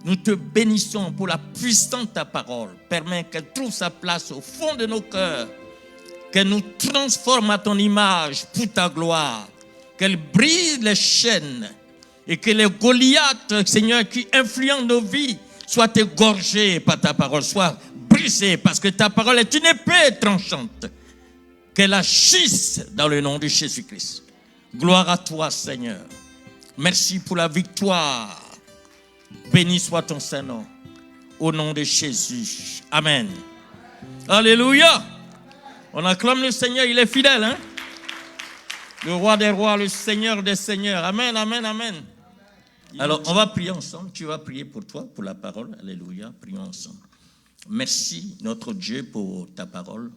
Nous te bénissons pour la puissance de ta parole. Permets qu'elle trouve sa place au fond de nos cœurs. Qu'elle nous transforme à ton image pour ta gloire. Qu'elle brise les chaînes. Et que les Goliaths, Seigneur, qui influencent nos vies, soient égorgés par ta parole, soient brisés, parce que ta parole est une épée tranchante. Qu'elle agisse dans le nom de Jésus-Christ. Gloire à toi, Seigneur. Merci pour la victoire. Béni soit ton Saint-Nom. Au nom de Jésus. Amen. Alléluia. On acclame le Seigneur, il est fidèle. Hein? Le roi des rois, le Seigneur des seigneurs. Amen, amen, amen. Alors, on va prier ensemble. Tu vas prier pour toi, pour la parole. Alléluia. Prions ensemble. Merci, notre Dieu, pour ta parole.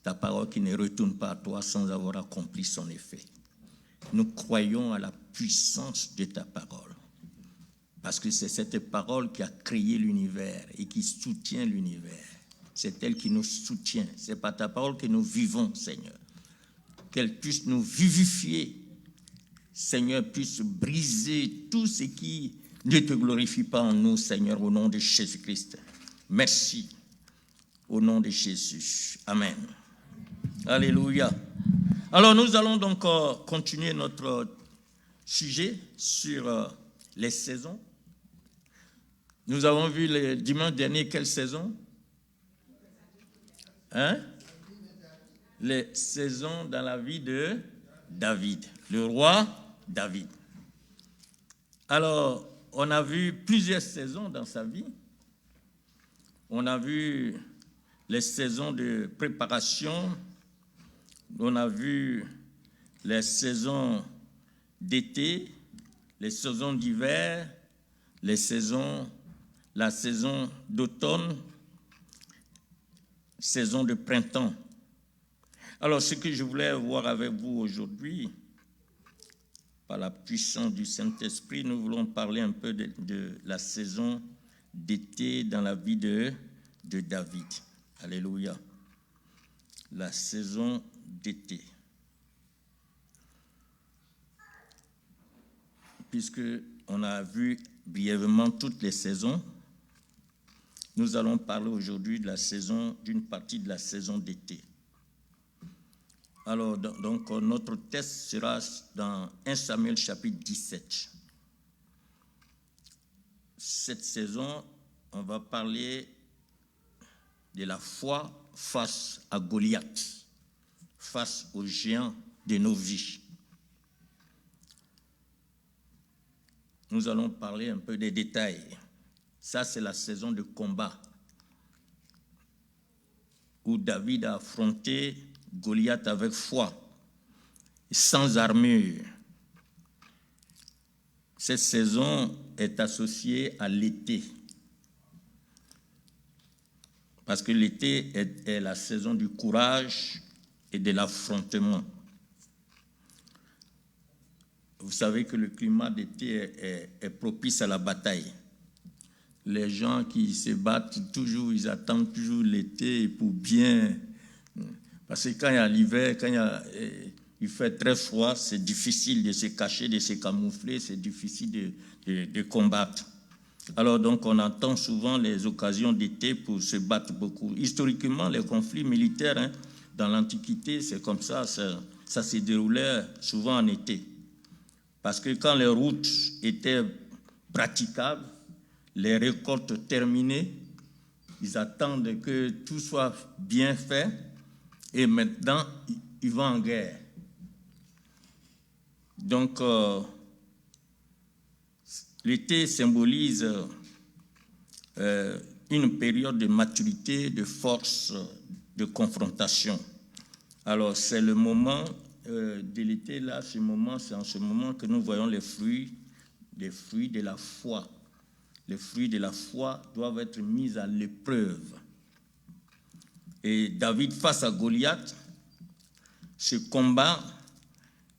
Ta parole qui ne retourne pas à toi sans avoir accompli son effet. Nous croyons à la puissance de ta parole. Parce que c'est cette parole qui a créé l'univers et qui soutient l'univers. C'est elle qui nous soutient. C'est par ta parole que nous vivons, Seigneur. Qu'elle puisse nous vivifier. Seigneur, puisse briser tout ce qui ne te glorifie pas en nous, Seigneur, au nom de Jésus-Christ. Merci. Au nom de Jésus. Amen. Alléluia. Alors, nous allons donc continuer notre sujet sur les saisons. Nous avons vu le dimanche dernier quelle saison? Hein? Les saisons dans la vie de David, le roi David. Alors, on a vu plusieurs saisons dans sa vie. On a vu les saisons de préparation. On a vu les saisons d'été, les saisons d'hiver, la saison d'automne, saison de printemps. Alors, ce que je voulais voir avec vous aujourd'hui, par la puissance du Saint-Esprit, nous voulons parler un peu de la saison d'été dans la vie de David. Alléluia. La saison d'été. Puisque on a vu brièvement toutes les saisons, nous allons parler aujourd'hui de la saison, d'une partie de la saison d'été. Alors, donc, notre texte sera dans 1 Samuel chapitre 17. Cette saison, on va parler de la foi face à Goliath, face aux géants de nos vies. Nous allons parler un peu des détails. Ça, c'est la saison de combat où David a affronté Goliath avec foi, sans armure. Cette saison est associée à l'été. Parce que l'été est la saison du courage et de l'affrontement. Vous savez que le climat d'été est propice à la bataille. Les gens qui se battent toujours, ils attendent toujours l'été pour bien... Parce que quand il y a l'hiver, il fait très froid, c'est difficile de se cacher, de se camoufler, c'est difficile de combattre. Alors donc on entend souvent les occasions d'été pour se battre beaucoup. Historiquement, les conflits militaires dans l'Antiquité, c'est comme ça se déroulait souvent en été. Parce que quand les routes étaient praticables, les récoltes terminées, ils attendent que tout soit bien fait et maintenant ils vont en guerre. Donc l'été symbolise une période de maturité, de force, de confrontation. Alors c'est le moment de l'été là, c'est en ce moment que nous voyons les fruits de la foi. Les fruits de la foi doivent être mis à l'épreuve. Et David face à Goliath, ce combat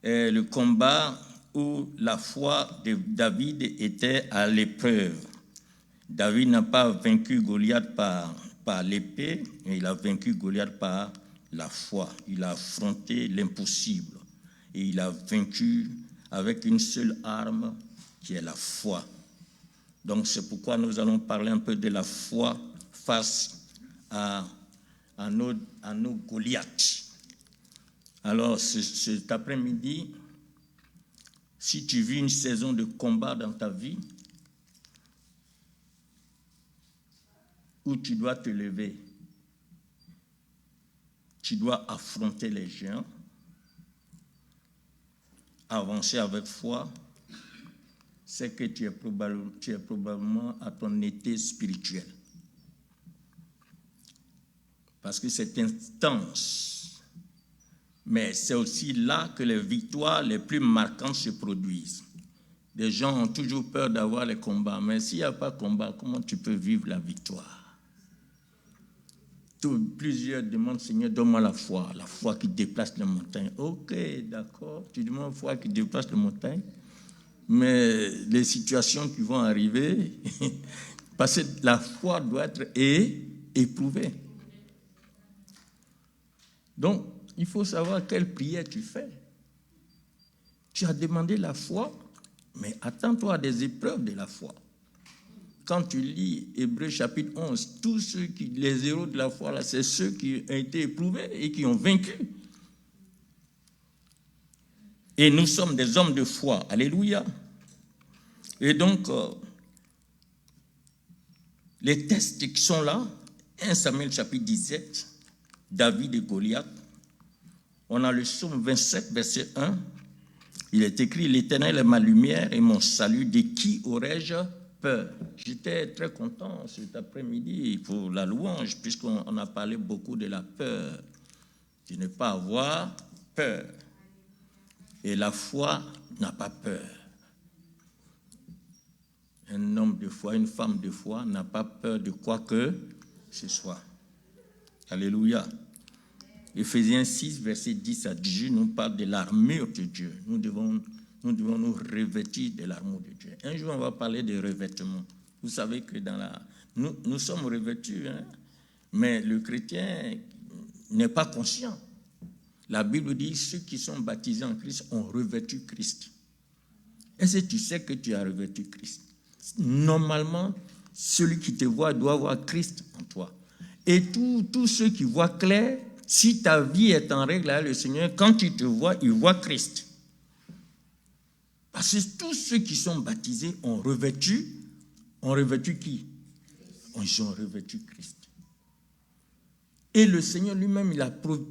est le combat où la foi de David était à l'épreuve. David n'a pas vaincu Goliath par l'épée, mais il a vaincu Goliath par la foi. Il a affronté l'impossible et il a vaincu avec une seule arme qui est la foi. Donc c'est pourquoi nous allons parler un peu de la foi face à nos Goliaths. Alors cet après-midi, si tu vis une saison de combat dans ta vie, où tu dois te lever, tu dois affronter les géants, avancer avec foi, c'est que tu es probablement à ton été spirituel. Parce que c'est intense. Mais c'est aussi là que les victoires les plus marquantes se produisent. Les gens ont toujours peur d'avoir les combats, mais s'il n'y a pas de combat, comment tu peux vivre la victoire? Plusieurs demandent, Seigneur, donne-moi la foi qui déplace les montagnes. Ok, d'accord, tu demandes la foi qui déplace les montagnes, mais les situations qui vont arriver, parce que la foi doit être éprouvée. Donc, il faut savoir quelle prière tu fais. Tu as demandé la foi, mais attends-toi à des épreuves de la foi. Quand tu lis Hébreux chapitre 11, tous les héros de la foi, là, c'est ceux qui ont été éprouvés et qui ont vaincu. Et nous sommes des hommes de foi. Alléluia. Et donc, les textes qui sont là, 1 Samuel chapitre 17, David et Goliath. On a le psaume 27, verset 1. Il est écrit, l'Éternel est ma lumière et mon salut, de qui aurais-je peur? J'étais très content cet après-midi pour la louange, puisqu'on a parlé beaucoup de la peur. De ne pas avoir peur. Et la foi n'a pas peur. Un homme de foi, une femme de foi n'a pas peur de quoi que ce soit. Alléluia. Éphésiens 6, verset 10 à 18, nous parle de l'armure de Dieu. Nous devons nous revêtir de l'armure de Dieu. Un jour, on va parler de revêtement. Vous savez que nous sommes revêtus, hein, mais le chrétien n'est pas conscient. La Bible dit, ceux qui sont baptisés en Christ ont revêtu Christ. Est-ce que tu sais que tu as revêtu Christ? Normalement, celui qui te voit doit voir Christ en toi. Et tous ceux qui voient clair, si ta vie est en règle avec le Seigneur, quand il te voit, il voit Christ. Parce que tous ceux qui sont baptisés ont revêtu qui? Ils ont revêtu Christ. Et le Seigneur lui-même,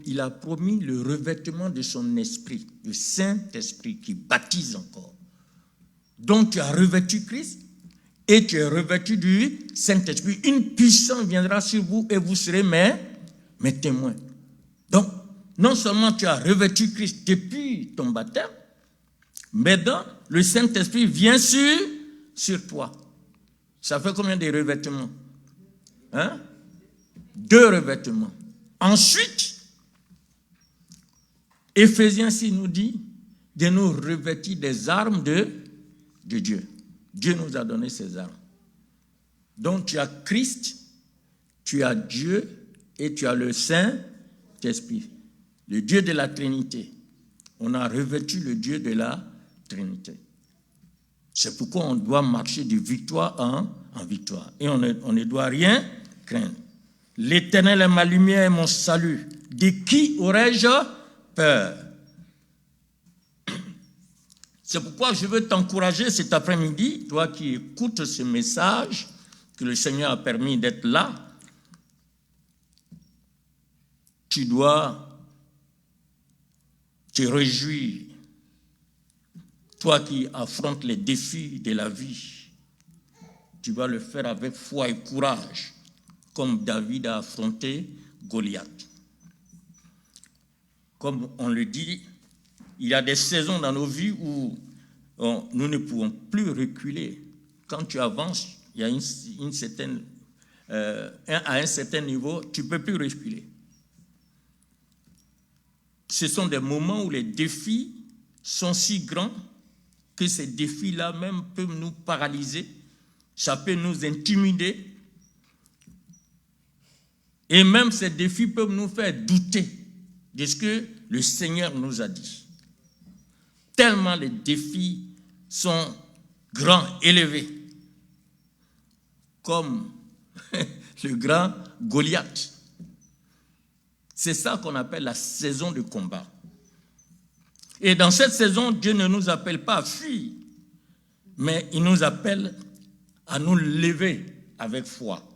il a promis le revêtement de son esprit, le Saint-Esprit qui baptise encore. Donc tu as revêtu Christ et tu es revêtu du Saint-Esprit. Une puissance viendra sur vous et vous serez mes témoins. Donc, non seulement tu as revêtu Christ depuis ton baptême, mais le Saint-Esprit vient sur toi. Ça fait combien de revêtements? 2 revêtements. Ensuite, Éphésiens 6 nous dit de nous revêtir des armes de Dieu. Dieu nous a donné ces armes. Donc tu as Christ, tu as Dieu et tu as le Saint-Esprit, le Dieu de la Trinité. On a revêtu le Dieu de la Trinité. C'est pourquoi on doit marcher de victoire en victoire. Et on ne doit rien craindre. L'Éternel est ma lumière et mon salut. De qui aurais-je peur? C'est pourquoi je veux t'encourager cet après-midi, toi qui écoutes ce message, que le Seigneur a permis d'être là. Tu dois te réjouir. Toi qui affrontes les défis de la vie, tu vas le faire avec foi et courage, comme David a affronté Goliath. Comme on le dit, il y a des saisons dans nos vies où nous ne pouvons plus reculer. Quand tu avances, il y a à un certain niveau, tu ne peux plus reculer. Ce sont des moments où les défis sont si grands que ces défis-là même peuvent nous paralyser, ça peut nous intimider, et même ces défis peuvent nous faire douter de ce que le Seigneur nous a dit. Tellement les défis sont grands, élevés. comme le grand Goliath. C'est ça qu'on appelle la saison de combat. Et dans cette saison, Dieu ne nous appelle pas à fuir, mais il nous appelle à nous lever avec foi.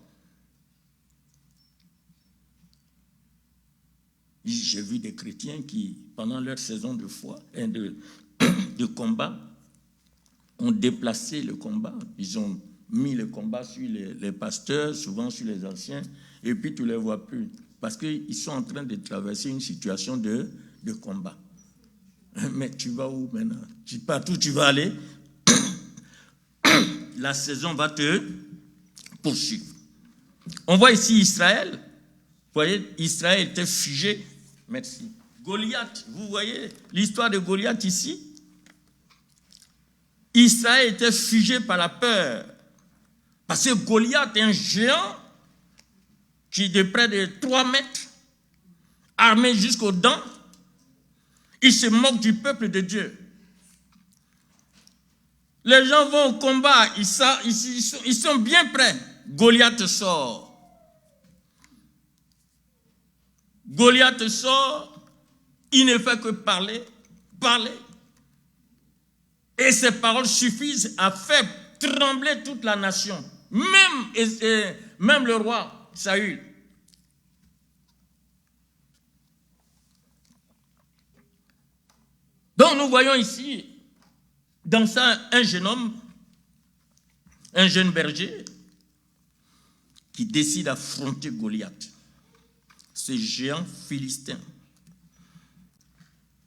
J'ai vu des chrétiens qui, pendant leur saison de foi et de combat, ont déplacé le combat. Ils ont mis le combat sur les pasteurs, souvent sur les anciens, et puis tu ne les vois plus. Parce qu'ils sont en train de traverser une situation de combat. Mais tu vas où maintenant? Partout où tu vas aller, la saison va te poursuivre. On voit ici Israël. Vous voyez, Israël était figé. Merci. Goliath, vous voyez l'histoire de Goliath ici? Israël était figé par la peur. Parce que Goliath est un géant qui est de près de 3 mètres, armé jusqu'aux dents. Il se moque du peuple de Dieu. Les gens vont au combat, ils sont bien prêts. Goliath sort. Goliath sort, il ne fait que parler. Et ses paroles suffisent à faire trembler toute la nation. Même le roi Saül. Donc nous voyons ici, dans ça, un jeune homme, un jeune berger, qui décide d'affronter Goliath, ce géant philistin.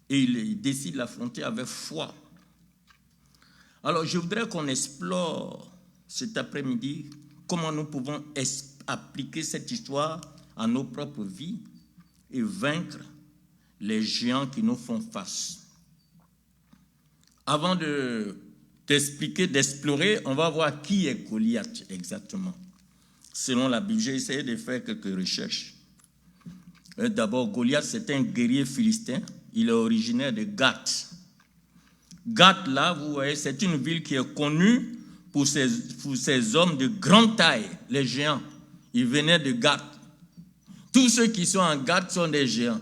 Et il décide de l'affronter avec foi. Alors je voudrais qu'on explore cet après-midi comment nous pouvons appliquer cette histoire à nos propres vies et vaincre les géants qui nous font face. Avant d'expliquer, d'explorer, on va voir qui est Goliath exactement. Selon la Bible, j'ai essayé de faire quelques recherches. D'abord, Goliath, c'est un guerrier philistin. Il est originaire de Gath. Gath, là, vous voyez, c'est une ville qui est connue pour ses hommes de grande taille, les géants. Ils venaient de Gath. Tous ceux qui sont en Gath sont des géants.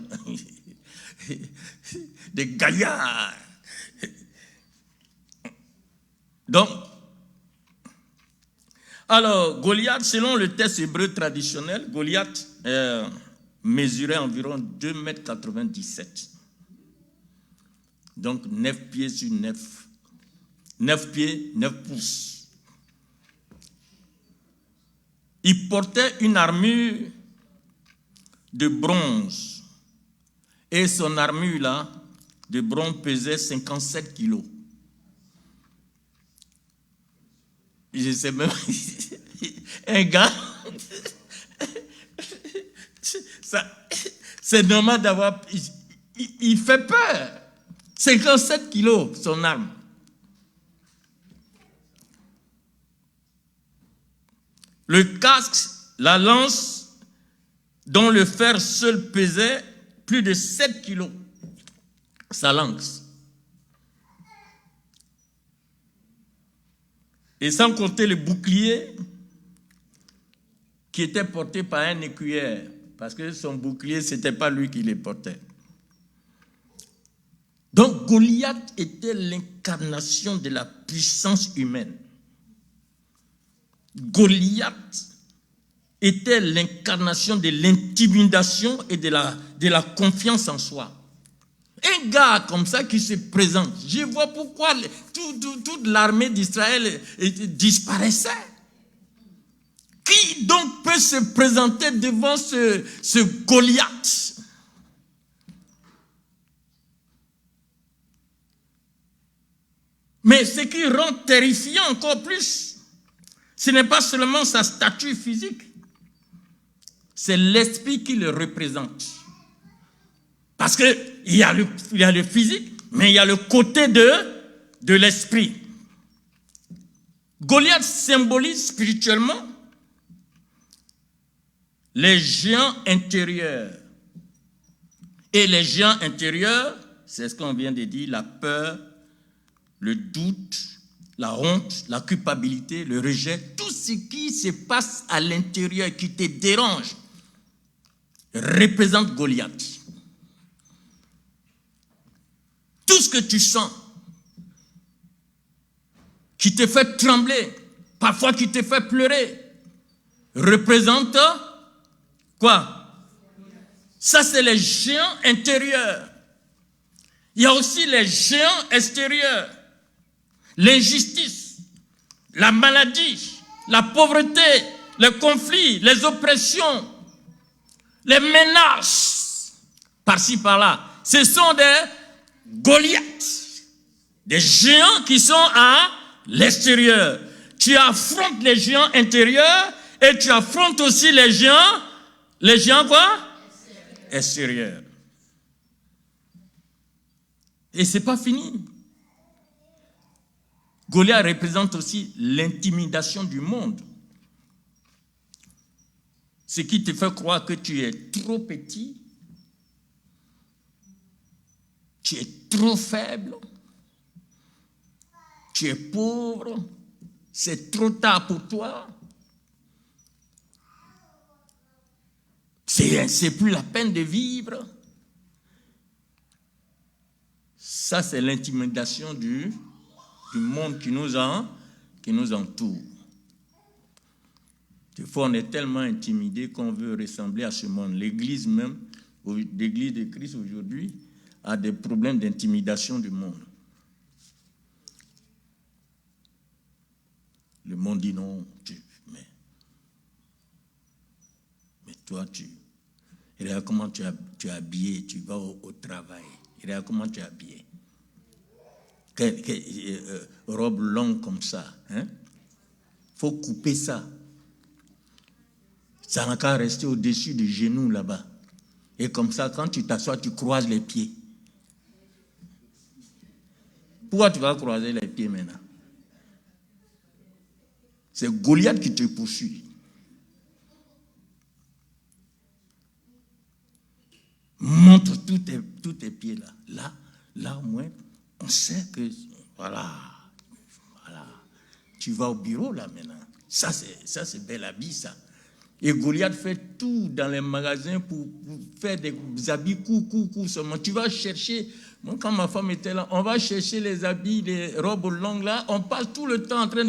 Des gaillards. Donc, alors, Goliath, selon le texte hébreu traditionnel, Goliath mesurait environ 2,97 m. Donc, 9 pieds sur 9. 9 pieds, 9 pouces. Il portait une armure de bronze. Et son armure, là, de bronze pesait 57 kilos. Je sais même, un gars, c'est normal d'avoir, il fait peur. 57 kilos, son arme. Le casque, la lance, dont le fer seul pesait plus de 7 kilos, sa lance. Et sans compter le bouclier qui était porté par un écuyère, parce que son bouclier, ce n'était pas lui qui le portait. Donc Goliath était l'incarnation de la puissance humaine. Goliath était l'incarnation de l'intimidation et de la confiance en soi. Un gars comme ça qui se présente, je vois pourquoi toute l'armée d'Israël disparaissait. Qui donc peut se présenter devant ce Goliath? Mais ce qui rend terrifiant encore plus, ce n'est pas seulement sa stature physique, c'est l'esprit qui le représente. Parce qu'il y a le physique, mais il y a le côté de l'esprit. Goliath symbolise spirituellement les géants intérieurs. Et les géants intérieurs, c'est ce qu'on vient de dire, la peur, le doute, la honte, la culpabilité, le rejet, tout ce qui se passe à l'intérieur qui te dérange représente Goliath. Tout ce que tu sens qui te fait trembler, parfois qui te fait pleurer, représente quoi? Ça, c'est les géants intérieurs. Il y a aussi les géants extérieurs. L'injustice, la maladie, la pauvreté, les conflits, les oppressions, les menaces, par-ci, par-là. Ce sont des Goliaths, des géants qui sont à l'extérieur. Tu affrontes les géants intérieurs et tu affrontes aussi les géants quoi? Extérieurs. Et ce n'est pas fini. Goliath représente aussi l'intimidation du monde. Ce qui te fait croire que tu es trop petit, tu es trop faible, tu es pauvre, c'est trop tard pour toi. C'est plus la peine de vivre. Ça, c'est l'intimidation du monde qui nous entoure. Des fois, on est tellement intimidé qu'on veut ressembler à ce monde. L'Église même, l'Église de Christ aujourd'hui, a des problèmes d'intimidation du monde. Le monde dit non, mais toi, regarde comment tu es habillé, tu vas au travail. Regarde comment tu es habillé. Robe longue comme ça. Hein? Faut couper ça. Ça n'a qu'à rester au-dessus du genou là-bas. Et comme ça, quand tu t'assois, tu croises les pieds. Pourquoi tu vas croiser les pieds maintenant? C'est Goliath qui te poursuit. Montre tous tes pieds là. Là, au moins, on sait que, voilà. Tu vas au bureau là maintenant. Ça, c'est bel habit, ça. Et Goliath fait tout dans les magasins pour faire des habits courts seulement. Tu vas chercher, moi quand ma femme était là, on va chercher les habits, les robes longues là, on passe tout le temps en train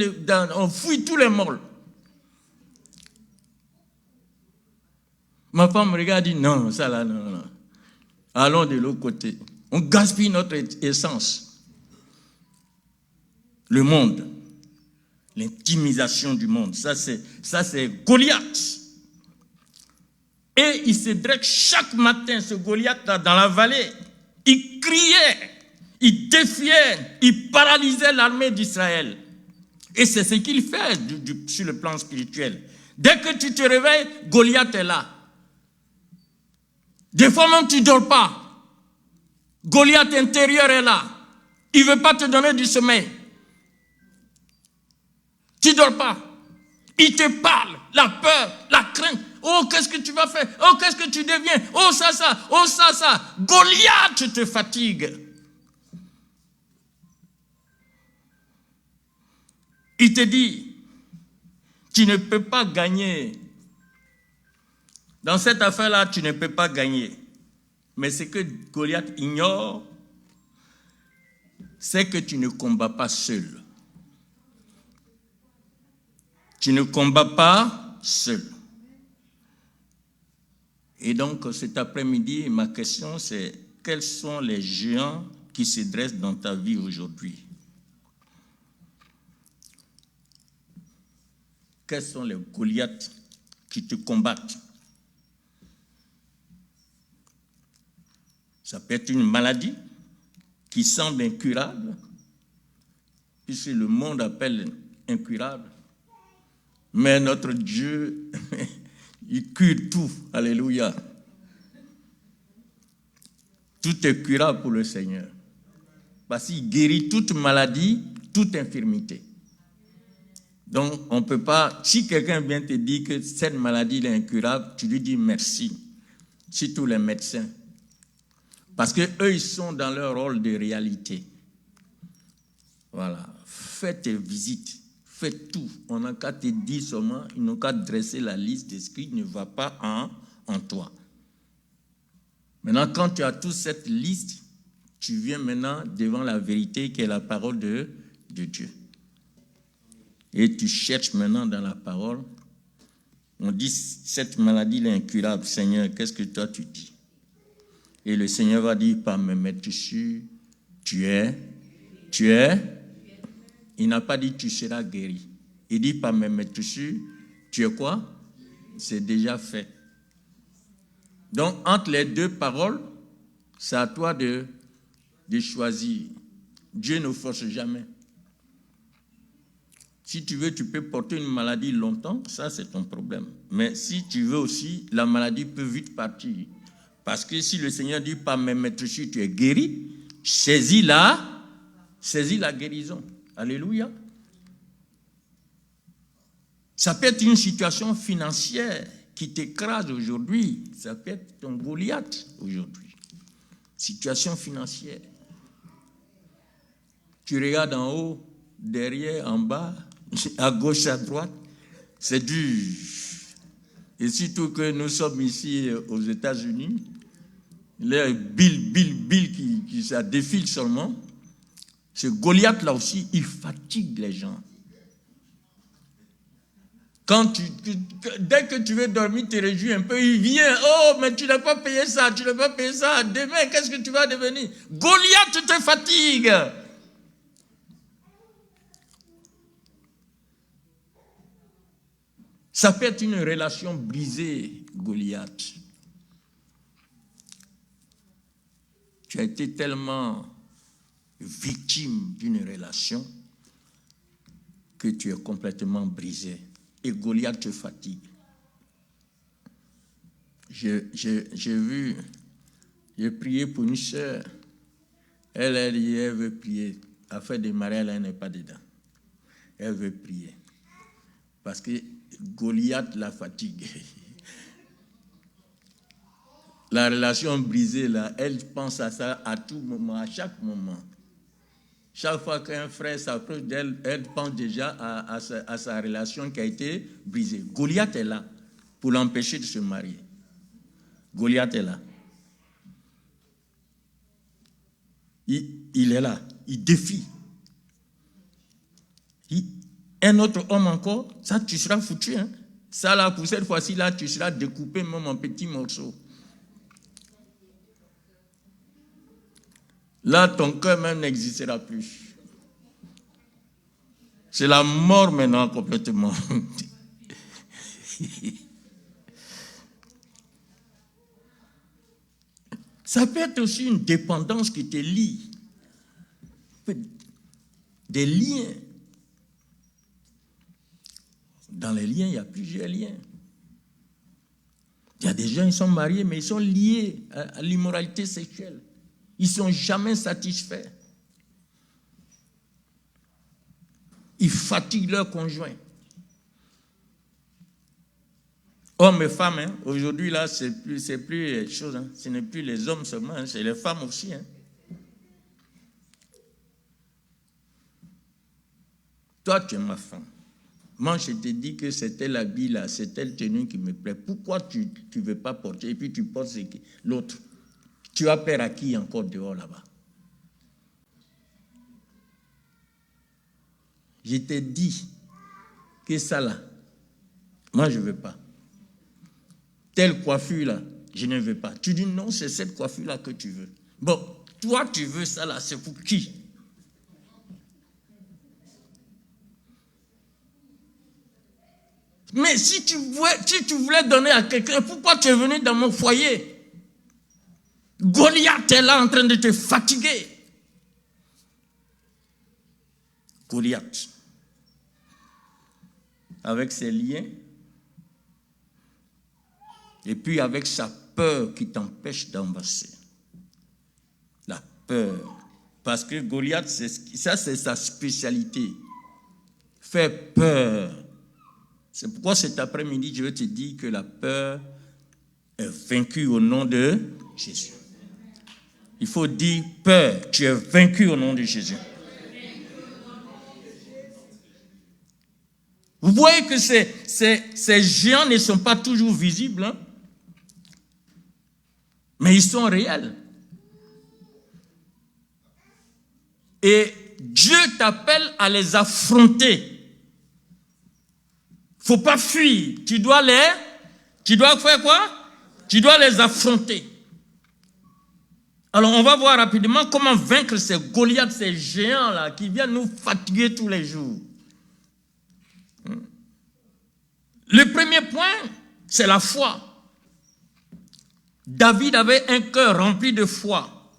on fouille tous les molles. Ma femme me regarde et dit, non, ça là, non. Allons de l'autre côté. On gaspille notre essence. Le monde. L'intimisation du monde. Ça, c'est Goliath. Et il se dresse chaque matin, ce Goliath-là, dans la vallée. Il criait, il défiait, il paralysait l'armée d'Israël. Et c'est ce qu'il fait sur le plan spirituel. Dès que tu te réveilles, Goliath est là. Des fois même, tu ne dors pas. Goliath intérieur est là. Il ne veut pas te donner du sommeil. Tu ne dors pas. Il te parle, la peur, la crainte. Oh, qu'est-ce que tu vas faire? Oh, qu'est-ce que tu deviens? Oh, ça. Oh, ça. Goliath te fatigue. Il te dit, tu ne peux pas gagner. Dans cette affaire-là, tu ne peux pas gagner. Mais ce que Goliath ignore, c'est que tu ne combats pas seul. Tu ne combats pas seul. Et donc, cet après-midi, ma question, c'est quels sont les géants qui se dressent dans ta vie aujourd'hui? Quels sont les Goliaths qui te combattent? Ça peut être une maladie qui semble incurable, puisque le monde appelle incurable. Mais notre Dieu, il cure tout. Alléluia. Tout est curable pour le Seigneur. Parce qu'il guérit toute maladie, toute infirmité. Donc, on ne peut pas... Si quelqu'un vient te dire que cette maladie est incurable, tu lui dis merci. Surtout les médecins. Parce qu'eux, ils sont dans leur rôle de réalité. Voilà. Fais tes visites. Fais tout. On n'a qu'à te dire seulement, ils n'ont qu'à dresser la liste de ce qui ne va pas en toi. Maintenant, quand tu as toute cette liste, tu viens maintenant devant la vérité qui est la parole de Dieu. Et tu cherches maintenant dans la parole. On dit, cette maladie est incurable. Seigneur, qu'est-ce que toi tu dis? Et le Seigneur va dire, par mes mains dessus, tu es. Il n'a pas dit, tu seras guéri. Il dit, par mes mains dessus, tu es quoi? C'est déjà fait. Donc, entre les deux paroles, c'est à toi de choisir. Dieu ne force jamais. Si tu veux, tu peux porter une maladie longtemps, ça c'est ton problème. Mais si tu veux aussi, la maladie peut vite partir. Parce que si le Seigneur dit, par mes mains dessus, tu es guéri, saisis la guérison. Alléluia. Ça peut être une situation financière qui t'écrase aujourd'hui. Ça peut être ton Goliath aujourd'hui. Situation financière. Tu regardes en haut, derrière, en bas, à gauche, à droite. C'est dur. Et surtout que nous sommes ici aux États-Unis. Les Bill qui ça défile seulement. Ce Goliath là aussi, il fatigue les gens. Dès que tu veux dormir, tu te réjouis un peu, il vient. Oh, mais tu n'as pas payé ça, tu n'as pas payé ça. Demain, qu'est-ce que tu vas devenir? Goliath te fatigue. Ça peut être une relation brisée, Goliath. Tu as été tellement victime d'une relation que tu es complètement brisé. Et Goliath te fatigue. J'ai prié pour une sœur. Elle veut prier. Affaire de mariage, elle n'est pas dedans. Elle veut prier. Parce que Goliath la fatigue. La relation brisée, là, elle pense à ça à tout moment, à chaque moment. Chaque fois qu'un frère s'approche d'elle, elle pense déjà à sa relation qui a été brisée. Goliath est là pour l'empêcher de se marier. Goliath est là. Il est là. Il défie. Un autre homme encore, ça tu seras foutu. Hein? Ça là, pour cette fois-ci, là, tu seras découpé même en petits morceaux. Là, ton cœur même n'existera plus. C'est la mort maintenant complètement. Ça peut être aussi une dépendance qui te lie. Des liens. Dans les liens, il y a plusieurs liens. Il y a des gens, ils sont mariés, mais ils sont liés à l'immoralité sexuelle. Ils ne sont jamais satisfaits. Ils fatiguent leur conjoint. Hommes et femmes, hein. Aujourd'hui, là, c'est plus les choses. Hein. Ce n'est plus les hommes seulement, hein. C'est les femmes aussi. Hein. Toi, tu es ma femme. Moi, je te dis que c'était l'habit là, c'est telle tenue qui me plaît. Pourquoi tu ne veux pas porter et puis tu portes l'autre? Tu as peur à qui encore dehors là-bas? Je t'ai dit que ça là, moi je ne veux pas. Telle coiffure là, je ne veux pas. Tu dis non, c'est cette coiffure là que tu veux. Bon, toi tu veux ça là, c'est pour qui? Mais si tu voulais donner à quelqu'un, pourquoi tu es venu dans mon foyer? Goliath est là en train de te fatiguer. Goliath. Avec ses liens. Et puis avec sa peur qui t'empêche d'avancer. La peur. Parce que Goliath, ça c'est sa spécialité. Faire peur. C'est pourquoi cet après-midi, je vais te dire que la peur est vaincue au nom de Jésus. Il faut dire peur, tu es vaincu au nom de Jésus. Vous voyez que ces géants ne sont pas toujours visibles, hein? Mais ils sont réels. Et Dieu t'appelle à les affronter. Il ne faut pas fuir. Tu dois faire quoi? Tu dois les affronter. Alors on va voir rapidement comment vaincre ces Goliaths, ces géants-là qui viennent nous fatiguer tous les jours. Le premier point, c'est la foi. David avait un cœur rempli de foi.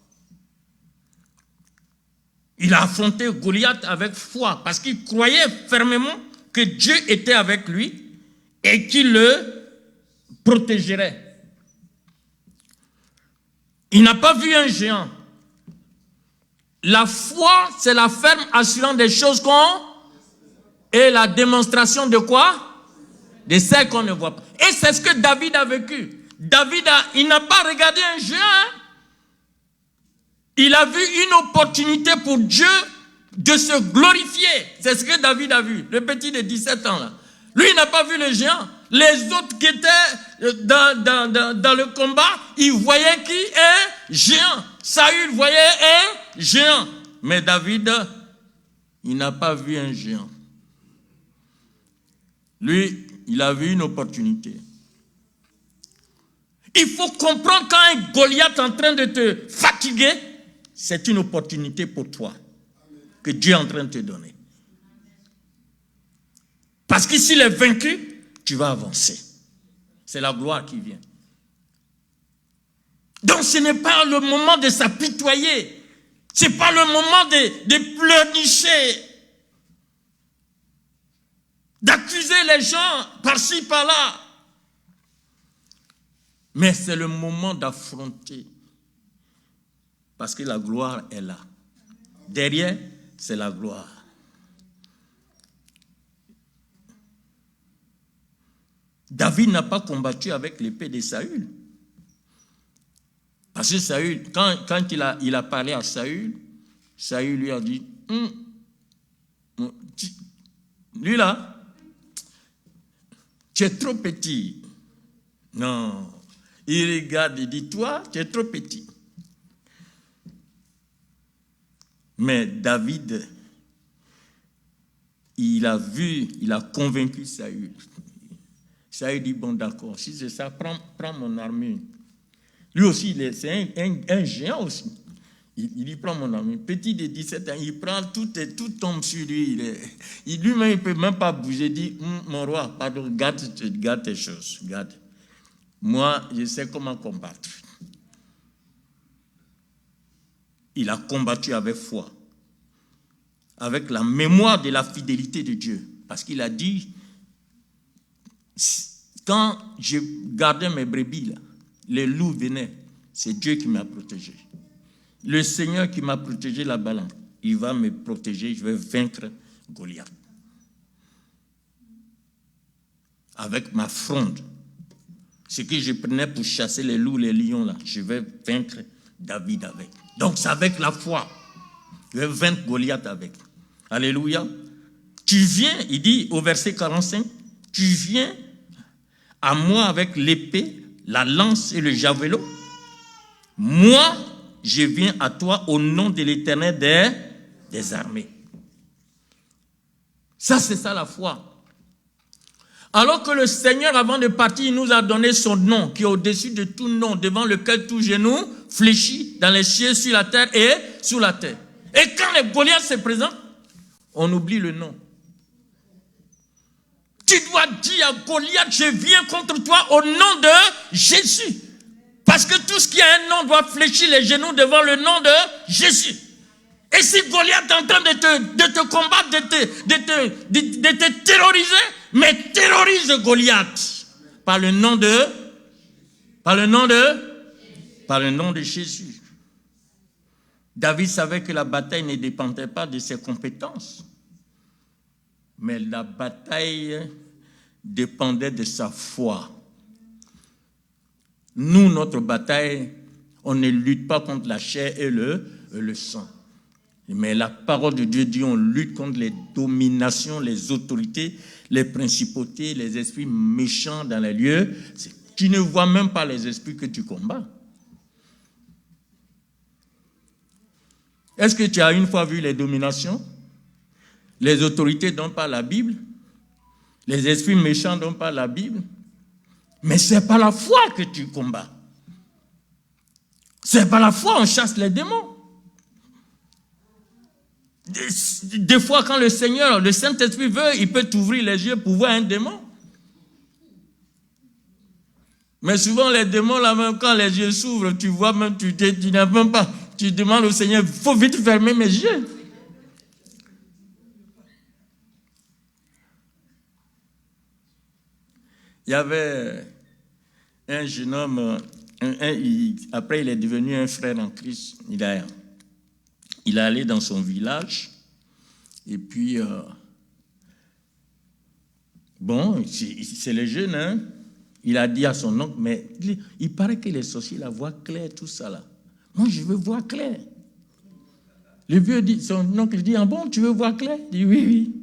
Il a affronté Goliath avec foi parce qu'il croyait fermement que Dieu était avec lui et qu'il le protégerait. Il n'a pas vu un géant. La foi, c'est la ferme assurance des choses qu'on... Et la démonstration de quoi? De celles qu'on ne voit pas. Et c'est ce que David a vécu. Il n'a pas regardé un géant. Il a vu une opportunité pour Dieu de se glorifier. C'est ce que David a vu, le petit de 17 ans là. Lui, il n'a pas vu le géant. Les autres qui étaient dans le combat, ils voyaient qui? Un géant. Saül voyait un géant. Mais David, il n'a pas vu un géant. Lui, il a vu une opportunité. Il faut comprendre quand un Goliath est en train de te fatiguer, c'est une opportunité pour toi que Dieu est en train de te donner. Parce que s'il est vaincu, tu vas avancer. C'est la gloire qui vient. Donc ce n'est pas le moment de s'apitoyer. Ce n'est pas le moment de pleurnicher, d'accuser les gens par-ci, par-là. Mais c'est le moment d'affronter. Parce que la gloire est là. Derrière, c'est la gloire. David n'a pas combattu avec l'épée de Saül. Parce que Saül, quand il a parlé à Saül, Saül lui a dit, lui là, tu es trop petit. Non. Il regarde et dit, toi, tu es trop petit. Mais David, il a convaincu Saül. Saül dit, bon d'accord, si c'est ça, prends mon armure. Lui aussi, c'est un géant aussi. Il dit, prends mon armure. Petit de 17 ans, il prend tout tombe sur lui. Lui-même, il ne peut même pas bouger. Il dit, mon roi, pardon, garde tes choses, garde. Moi, je sais comment combattre. Il a combattu avec foi, avec la mémoire de la fidélité de Dieu. Parce qu'il a dit, quand je gardais mes brebis, là, les loups venaient, c'est Dieu qui m'a protégé. Le Seigneur qui m'a protégé là-bas, là, il va me protéger, je vais vaincre Goliath. Avec ma fronde, ce que je prenais pour chasser les loups, les lions, là, je vais vaincre David avec. Donc c'est avec la foi. Je vais vaincre Goliath avec. Alléluia. Tu viens, il dit au verset 45, tu viens à moi avec l'épée, la lance et le javelot. Moi, je viens à toi au nom de l'Éternel des armées. Ça, c'est ça la foi. Alors que le Seigneur, avant de partir, il nous a donné son nom, qui est au-dessus de tout nom, devant lequel tout genou fléchit dans les cieux, sur la terre et sous la terre. Et quand les Goliaths se présentent, on oublie le nom. Tu dois dire à Goliath, je viens contre toi au nom de Jésus. Parce que tout ce qui a un nom doit fléchir les genoux devant le nom de Jésus. Et si Goliath est en train de te combattre, de te terroriser, mais terrorise Goliath par le nom de Jésus. David savait que la bataille ne dépendait pas de ses compétences, mais la bataille dépendait de sa foi. Nous, notre bataille, on ne lutte pas contre la chair et le sang. Mais la parole de Dieu dit on lutte contre les dominations, les autorités, les principautés, les esprits méchants dans les lieux. Tu ne vois même pas les esprits que tu combats. Est-ce que tu as une fois vu les dominations, les autorités dont parle la Bible, les esprits méchants dont parle la Bible? Mais c'est par la foi que tu combats. C'est par la foi on chasse les démons. Des fois, quand le Seigneur, le Saint-Esprit veut, il peut t'ouvrir les yeux pour voir un démon. Mais souvent, les démons, là, même quand les yeux s'ouvrent, tu vois même, tu n'as même pas, tu demandes au Seigneur, il faut vite fermer mes yeux. Il y avait un jeune homme, après il est devenu un frère en Christ, il est allé dans son village, et puis, bon, c'est le jeune, hein, il a dit à son oncle, mais il paraît que les sorciers, la voix claire, tout ça là. Moi, je veux voir clair. Le vieux dit, son oncle dit, ah bon, tu veux voir clair? Il dit, oui, oui.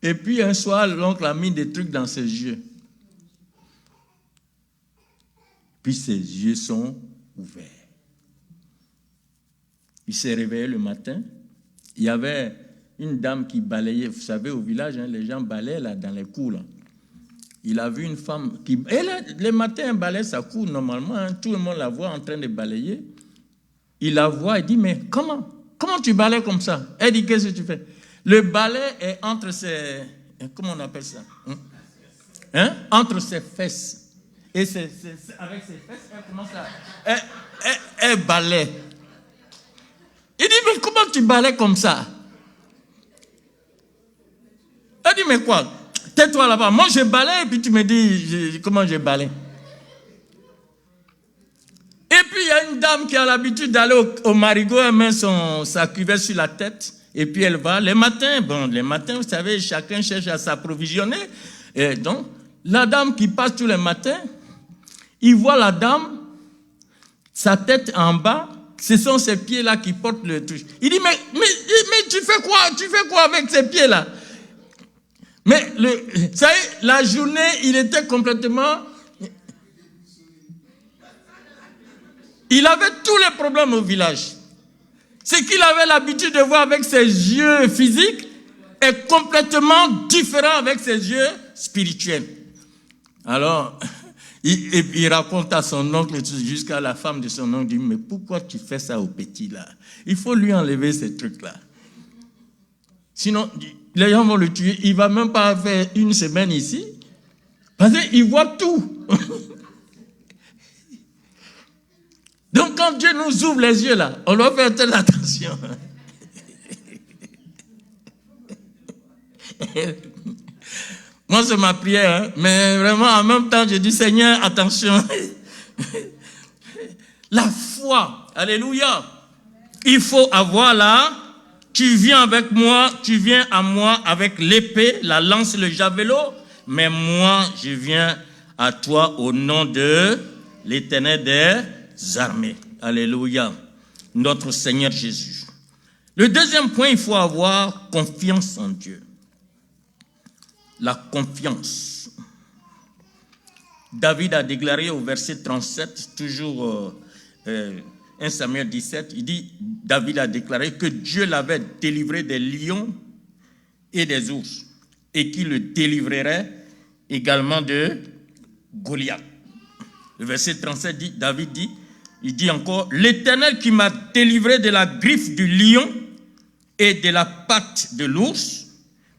Et puis un soir, l'oncle a mis des trucs dans ses yeux. Puis ses yeux sont ouverts. Il s'est réveillé le matin. Il y avait une dame qui balayait. Vous savez, au village, hein, les gens balaient là, dans les cours. Là. Il a vu une femme qui... Et là, le matin, elle balaye sa cour normalement. Hein, tout le monde la voit en train de balayer. Il la voit et dit, mais comment tu balayes comme ça? Elle dit, qu'est-ce que tu fais? Le balai est entre ses... Comment on appelle ça? Hein? Entre ses fesses. Et avec ses fesses, elle commence à... Elle balaye. Il dit, mais comment tu balais comme ça? Elle dit, mais quoi? Tais-toi là-bas. Moi, je balaye, et puis tu me dis comment je balaye. Et puis, il y a une dame qui a l'habitude d'aller au marigot, elle met sa cuvette sur la tête, et puis elle va. Les matins, vous savez, chacun cherche à s'approvisionner. Et donc, la dame qui passe tous les matins, il voit la dame, sa tête en bas, ce sont ses pieds-là qui portent le truc. Il dit, mais tu fais quoi? Tu fais quoi avec ces pieds-là? Mais, ça y est, la journée, il était complètement... Il avait tous les problèmes au village. Ce qu'il avait l'habitude de voir avec ses yeux physiques est complètement différent avec ses yeux spirituels. Alors... Il raconte à son oncle, jusqu'à la femme de son oncle, dit, mais pourquoi tu fais ça au petit là? Il faut lui enlever ces trucs-là. Sinon, les gens vont le tuer. Il ne va même pas faire une semaine ici. Parce qu'il voit tout. Donc quand Dieu nous ouvre les yeux là, on doit faire telle attention. Moi, c'est ma prière, hein? Mais vraiment, en même temps, je dis, Seigneur, attention. La foi, alléluia. Il faut avoir là, tu viens avec moi, tu viens à moi avec l'épée, la lance, le javelot, mais moi, je viens à toi au nom de l'Éternel des armées. Alléluia. Notre Seigneur Jésus. Le deuxième point, il faut avoir confiance en Dieu. La confiance. David a déclaré au verset 37, toujours 1 Samuel 17, il dit, David a déclaré que Dieu l'avait délivré des lions et des ours et qu'il le délivrerait également de Goliath. Le verset 37 dit, David dit, il dit encore, l'Éternel qui m'a délivré de la griffe du lion et de la patte de l'ours,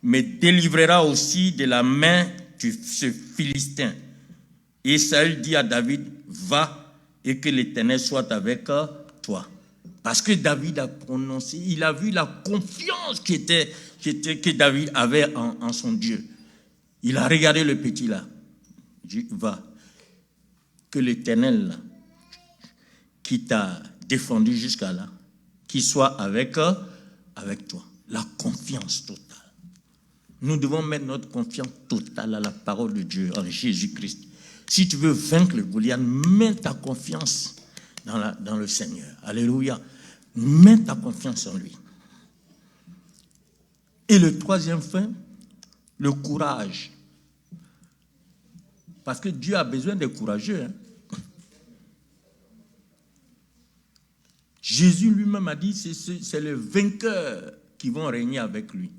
me délivrera aussi de la main de ce Philistin. Et Saül dit à David, va et que l'Éternel soit avec toi. Parce que David a prononcé, il a vu la confiance que David avait en son Dieu. Il a regardé le petit là. Il dit, va, que l'Éternel qui t'a défendu jusqu'à là, qu'il soit avec toi. La confiance totale. Nous devons mettre notre confiance totale à la parole de Dieu, en Jésus-Christ. Si tu veux vaincre le Goliath, mets ta confiance dans le Seigneur. Alléluia. Mets ta confiance en lui. Et le troisième fin, le courage. Parce que Dieu a besoin des courageux. Jésus lui-même a dit, c'est les vainqueurs qui vont régner avec lui.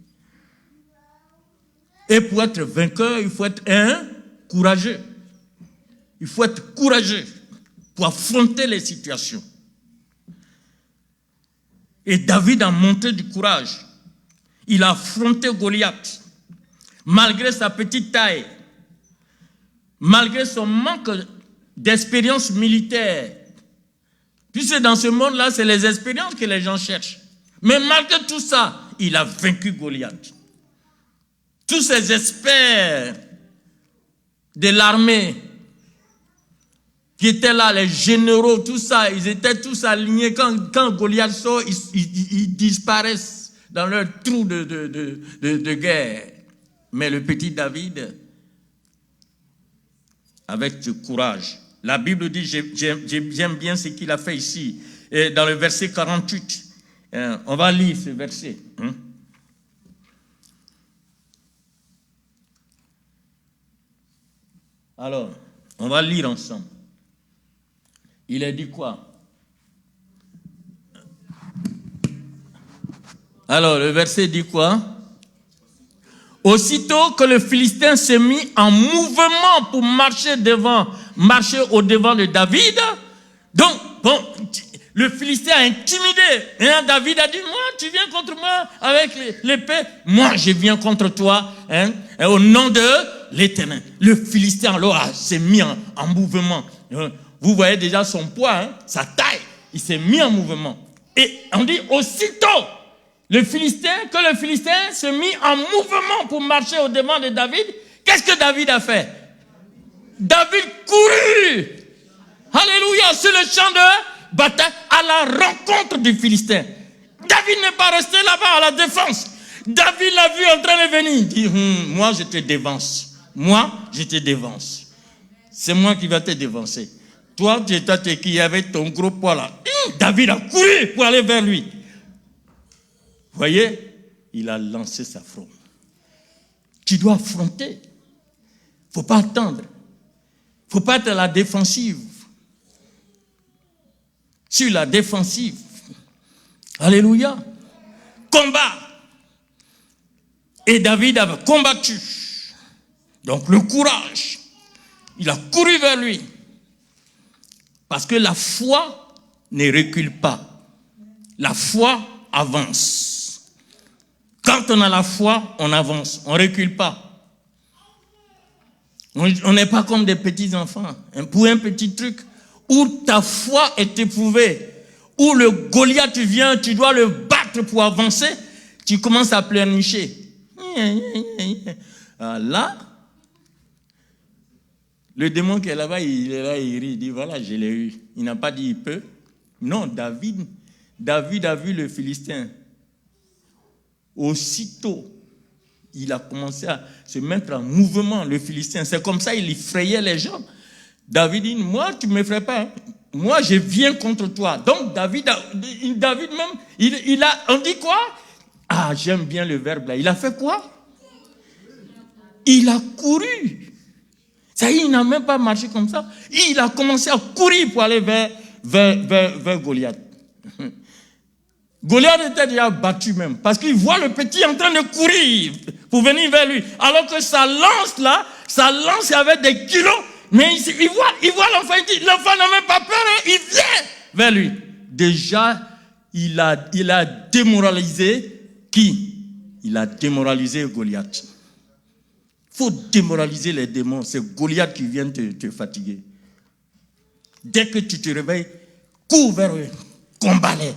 Et pour être vainqueur, il faut être courageux. Il faut être courageux pour affronter les situations. Et David a montré du courage. Il a affronté Goliath, malgré sa petite taille, malgré son manque d'expérience militaire. Puisque dans ce monde-là, c'est les expériences que les gens cherchent. Mais malgré tout ça, il a vaincu Goliath. Tous ces experts de l'armée qui étaient là, les généraux, tout ça, ils étaient tous alignés. Quand Goliath sort, ils disparaissent dans leur trou de guerre. Mais le petit David, avec du courage, la Bible dit, j'aime bien ce qu'il a fait ici, et dans le verset 48. On va lire ce verset. Alors, on va lire ensemble. Il a dit quoi? Alors, le verset dit quoi? Aussitôt que le Philistin s'est mis en mouvement pour marcher au devant de David, donc, bon, le Philistin a intimidé. Et David a dit, moi, tu viens contre moi avec l'épée. Moi, je viens contre toi, au nom de l'Éternel. Le Philistin, alors, s'est mis en mouvement. Vous voyez déjà son poids, sa taille. Il s'est mis en mouvement. Et on dit, aussitôt, que le Philistin s'est mis en mouvement pour marcher au devant de David. Qu'est-ce que David a fait? David courut. Alléluia, sur le champ de bataille à la rencontre du Philistin. David n'est pas resté là-bas à la défense. David l'a vu en train de venir. Il dit, moi je te dévance. Moi, je te dévance. C'est moi qui vais te dévancer. Toi, tu étais qui avec ton gros poids là. David a couru pour aller vers lui. Vous voyez, il a lancé sa fronde. Tu dois affronter. Il ne faut pas attendre. Il ne faut pas être à la défensive. Sur la défensive. Alléluia. Combat. Et David avait combattu. Donc le courage. Il a couru vers lui. Parce que la foi ne recule pas. La foi avance. Quand on a la foi, on avance. On ne recule pas. On n'est pas comme des petits enfants. Pour un petit truc où ta foi est éprouvée, où le Goliath vient, tu dois le battre pour avancer, tu commences à pleurnicher. Là, le démon qui est là-bas, il est là, il rit, il dit, voilà, je l'ai eu. Il n'a pas dit il peut. Non, David a vu le Philistin. Aussitôt, il a commencé à se mettre en mouvement, le Philistin. C'est comme ça, il effrayait les gens. David dit, moi, tu ne m'effraies pas. Hein. Moi, je viens contre toi. Donc, David même, on dit quoi? Ah, j'aime bien le verbe là. Il a fait quoi? Il a couru. Ça y est, il n'a même pas marché comme ça. Il a commencé à courir pour aller vers Goliath. Goliath était déjà battu même. Parce qu'il voit le petit en train de courir pour venir vers lui. Alors que sa lance avec des kilos. Mais il voit l'enfant, il dit, l'enfant n'a même pas peur, hein, il vient vers lui. Déjà, il a démoralisé qui? Il a démoralisé Goliath. Il faut démoraliser les démons. C'est Goliath qui vient te fatiguer. Dès que tu te réveilles, cours vers eux, combat-les,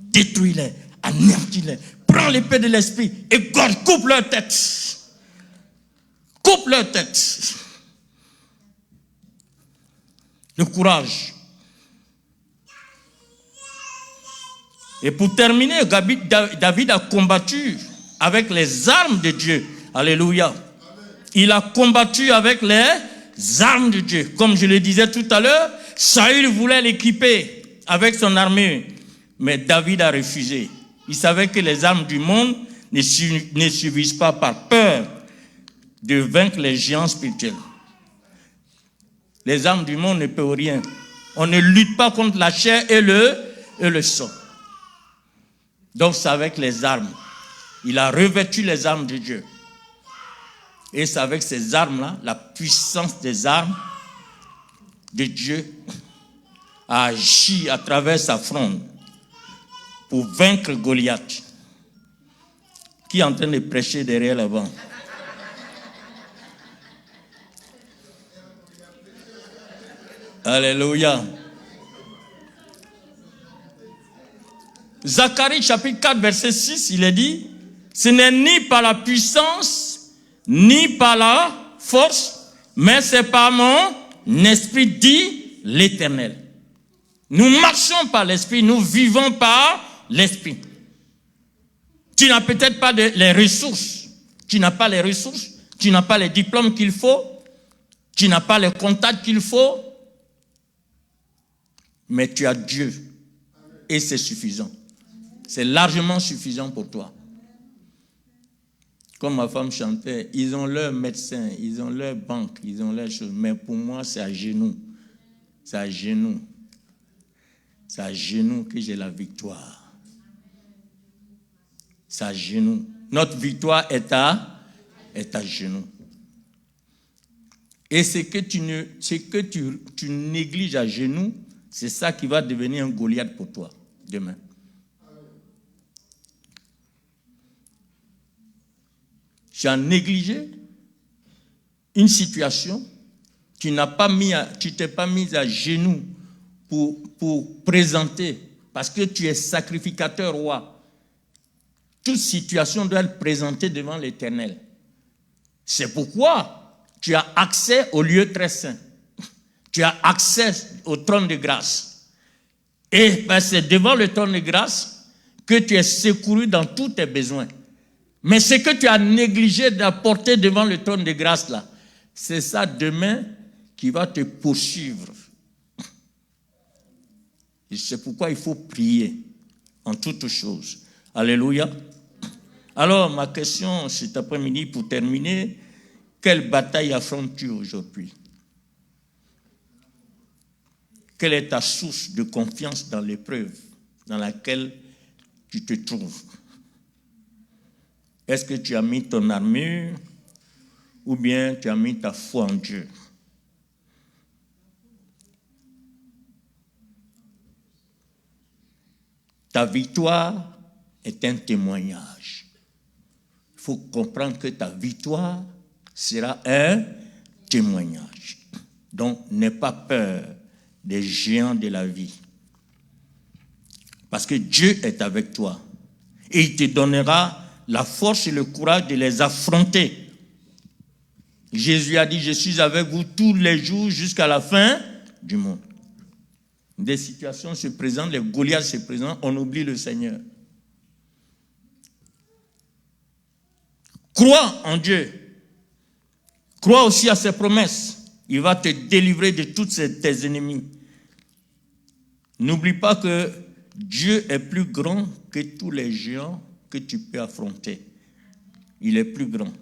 détruis-les, anéantis-les. Prends l'épée de l'esprit et coupe leur tête. Coupe leur tête. Le courage. Et pour terminer, David a combattu avec les armes de Dieu. Alléluia. Il a combattu avec les armes de Dieu. Comme je le disais tout à l'heure, Saül voulait l'équiper avec son armure. Mais David a refusé. Il savait que les armes du monde ne suffisent pas par peur de vaincre les géants spirituels. Les armes du monde ne peuvent rien. On ne lutte pas contre la chair et le sang. Donc c'est avec les armes. Il a revêtu les armes de Dieu. Et c'est avec ces armes-là, la puissance des armes de Dieu a agi à travers sa fronde pour vaincre Goliath, qui est en train de prêcher derrière la banque. Alléluia. Zacharie chapitre 4 verset 6, il est dit, ce n'est ni par la puissance, ni par la force, mais c'est par mon esprit, dit l'Éternel. Nous marchons par l'esprit, nous vivons par l'esprit. Tu n'as peut-être pas les ressources, tu n'as pas les ressources, tu n'as pas les diplômes qu'il faut, tu n'as pas les contacts qu'il faut, mais tu as Dieu et c'est suffisant. C'est largement suffisant pour toi. Comme ma femme chantait, ils ont leur médecin, ils ont leur banque, ils ont leurs choses, mais pour moi c'est à genoux. C'est à genoux. C'est à genoux que j'ai la victoire. C'est à genoux. Notre victoire est à genoux. Et ce que tu négliges à genoux, c'est ça qui va devenir un Goliath pour toi demain. Tu as négligé une situation, tu t'es pas mis à genoux pour présenter, parce que tu es sacrificateur roi. Toute situation doit être présentée devant l'Éternel. C'est pourquoi tu as accès au lieu très saint. Tu as accès au trône de grâce. Et c'est devant le trône de grâce que tu es secouru dans tous tes besoins. Mais ce que tu as négligé d'apporter devant le trône de grâce là, c'est ça demain qui va te poursuivre. Et c'est pourquoi il faut prier en toutes choses. Alléluia. Alors ma question cet après-midi pour terminer, quelle bataille affrontes-tu aujourd'hui? Quelle est ta source de confiance dans l'épreuve dans laquelle tu te trouves? Est-ce que tu as mis ton armure ou bien tu as mis ta foi en Dieu? Ta victoire est un témoignage. Il faut comprendre que ta victoire sera un témoignage. Donc, n'aie pas peur des géants de la vie. Parce que Dieu est avec toi. Et il te donnera la force et le courage de les affronter. Jésus a dit, je suis avec vous tous les jours jusqu'à la fin du monde. Des situations se présentent, les Goliaths se présentent, on oublie le Seigneur. Crois en Dieu. Crois aussi à ses promesses. Il va te délivrer de tous tes ennemis. N'oublie pas que Dieu est plus grand que tous les géants que tu peux affronter. Il est plus grand.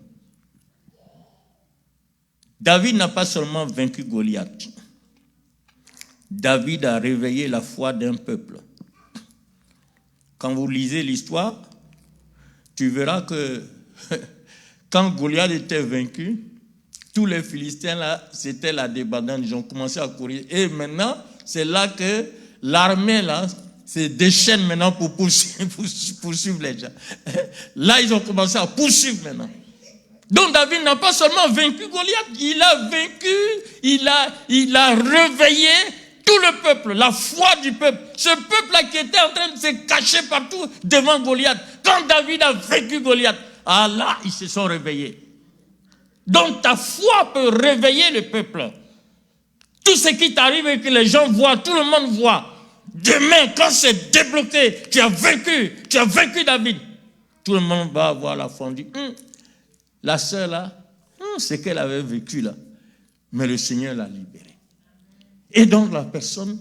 David n'a pas seulement vaincu Goliath. David a réveillé la foi d'un peuple. Quand vous lisez l'histoire, tu verras que quand Goliath était vaincu, tous les Philistins là, c'était la débandade. Ils ont commencé à courir. Et maintenant, c'est là que l'armée là se déchaîne maintenant pour poursuivre les gens. Là, ils ont commencé à poursuivre maintenant. Donc David n'a pas seulement vaincu Goliath, il a vaincu, il a réveillé tout le peuple, la foi du peuple. Ce peuple-là qui était en train de se cacher partout devant Goliath. Quand David a vaincu Goliath, ah là, ils se sont réveillés. Donc ta foi peut réveiller le peuple. Tout ce qui t'arrive et que les gens voient, tout le monde voit. Demain, quand c'est débloqué, tu as vaincu David. Tout le monde va avoir la foi. On dit, la sœur là, c'est qu'elle avait vécu là. Mais le Seigneur l'a libérée. Et donc la personne,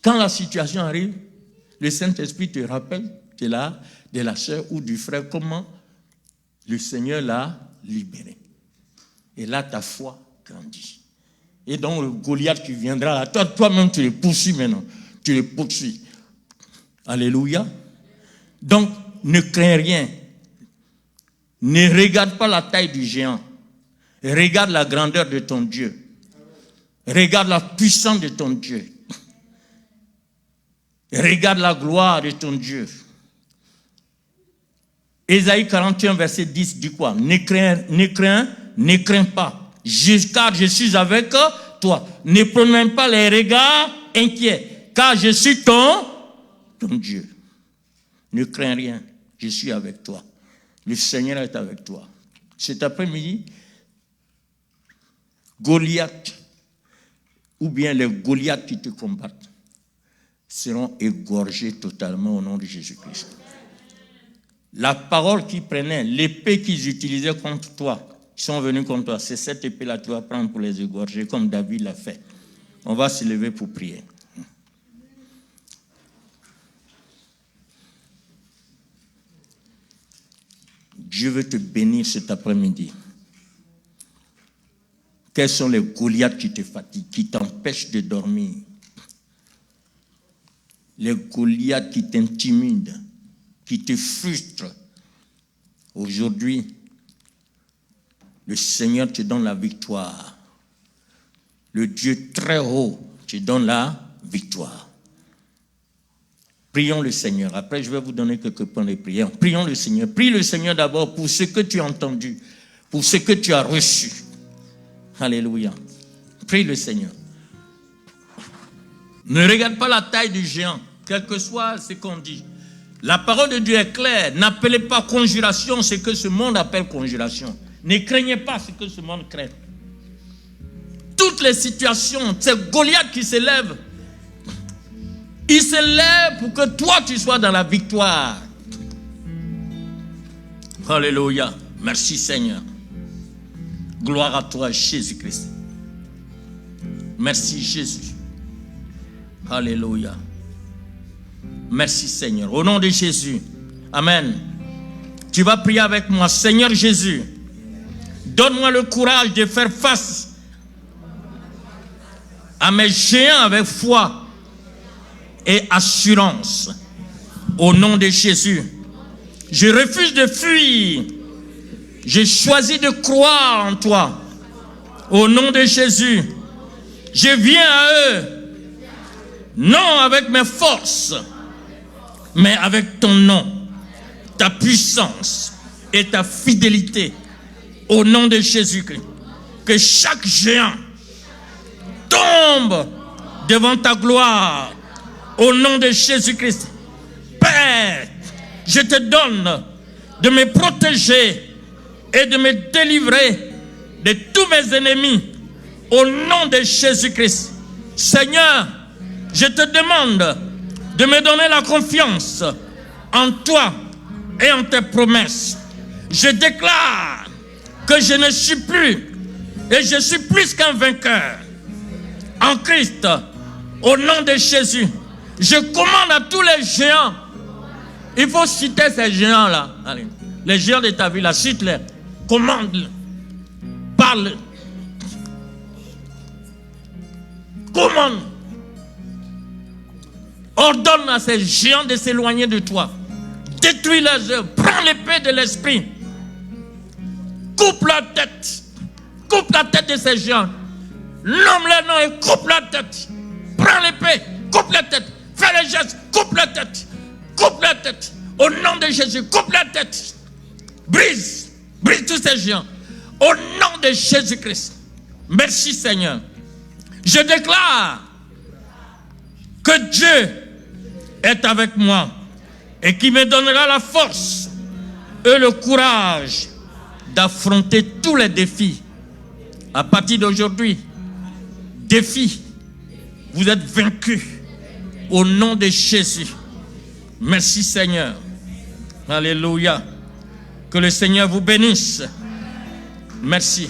quand la situation arrive, Le Saint-Esprit te rappelle de la sœur ou du frère, comment le Seigneur l'a libéré. Et là, ta foi grandit. Et donc, le Goliath qui viendra là, toi-même, tu le poursuis maintenant. Tu le poursuis. Alléluia. Donc, ne crains rien. Ne regarde pas la taille du géant. Regarde la grandeur de ton Dieu. Regarde la puissance de ton Dieu. Regarde la gloire de ton Dieu. Ésaïe 41, verset 10 dit quoi? Ne crains pas, car je suis avec toi. Ne promène pas les regards inquiets, car je suis ton Dieu. Ne crains rien, je suis avec toi. Le Seigneur est avec toi. Cet après-midi, Goliath, ou bien les Goliaths qui te combattent, seront égorgés totalement au nom de Jésus-Christ. La parole qu'ils prenaient, l'épée qu'ils utilisaient contre toi, ils sont venus contre toi, c'est cette épée-là que tu vas prendre pour les égorger, comme David l'a fait. On va se lever pour prier. Dieu veut te bénir cet après-midi. Quels sont les Goliaths qui te fatiguent, qui t'empêchent de dormir? Les Goliaths qui t'intimident, qui te frustrent. Aujourd'hui, le Seigneur te donne la victoire. Le Dieu très haut te donne la victoire. Prions le Seigneur. Après, je vais vous donner quelques points de prière. Prions le Seigneur. Prie le Seigneur d'abord pour ce que tu as entendu, pour ce que tu as reçu. Alléluia. Prie le Seigneur. Ne regarde pas la taille du géant, quel que soit ce qu'on dit. La parole de Dieu est claire. N'appelez pas conjuration ce que ce monde appelle conjuration. Ne craignez pas ce que ce monde craint. Toutes les situations, c'est Goliath qui s'élève. Il s'élève pour que toi tu sois dans la victoire. Alléluia. Merci Seigneur. Gloire à toi Jésus-Christ. Merci Jésus. Alléluia. Merci Seigneur. Au nom de Jésus. Amen. Tu vas prier avec moi. Seigneur Jésus, donne-moi le courage de faire face à mes géants avec foi et assurance. Au nom de Jésus. Je refuse de fuir. J'ai choisi de croire en toi. Au nom de Jésus. Je viens à eux. Non avec mes forces, mais avec ton nom, ta puissance et ta fidélité. Au nom de Jésus-Christ. Que chaque géant tombe devant ta gloire. Au nom de Jésus-Christ. Père, je te donne de me protéger et de me délivrer de tous mes ennemis. Au nom de Jésus-Christ. Seigneur, je te demande de me donner la confiance en toi et en tes promesses. Je déclare que je ne suis plus et je suis plus qu'un vainqueur en Christ. Au nom de Jésus, je commande à tous les géants. Il faut citer ces géants-là. Allez. Les géants de ta vie, là, cite-les. Commande-les. Parle. Commande. Ordonne à ces géants de s'éloigner de toi. Détruis leurs œuvres. Prends l'épée de l'esprit. Coupe leur tête. Coupe la tête de ces géants. Nomme les noms et coupe la tête. Prends l'épée. Coupe la tête. Fais les gestes. Coupe la tête. Coupe la tête. Au nom de Jésus. Coupe la tête. Brise. Brise tous ces géants. Au nom de Jésus-Christ. Merci Seigneur. Je déclare que Dieu est avec moi et qui me donnera la force et le courage d'affronter tous les défis. À partir d'aujourd'hui, défis, vous êtes vaincus au nom de Jésus. Merci Seigneur. Alléluia. Que le Seigneur vous bénisse. Merci.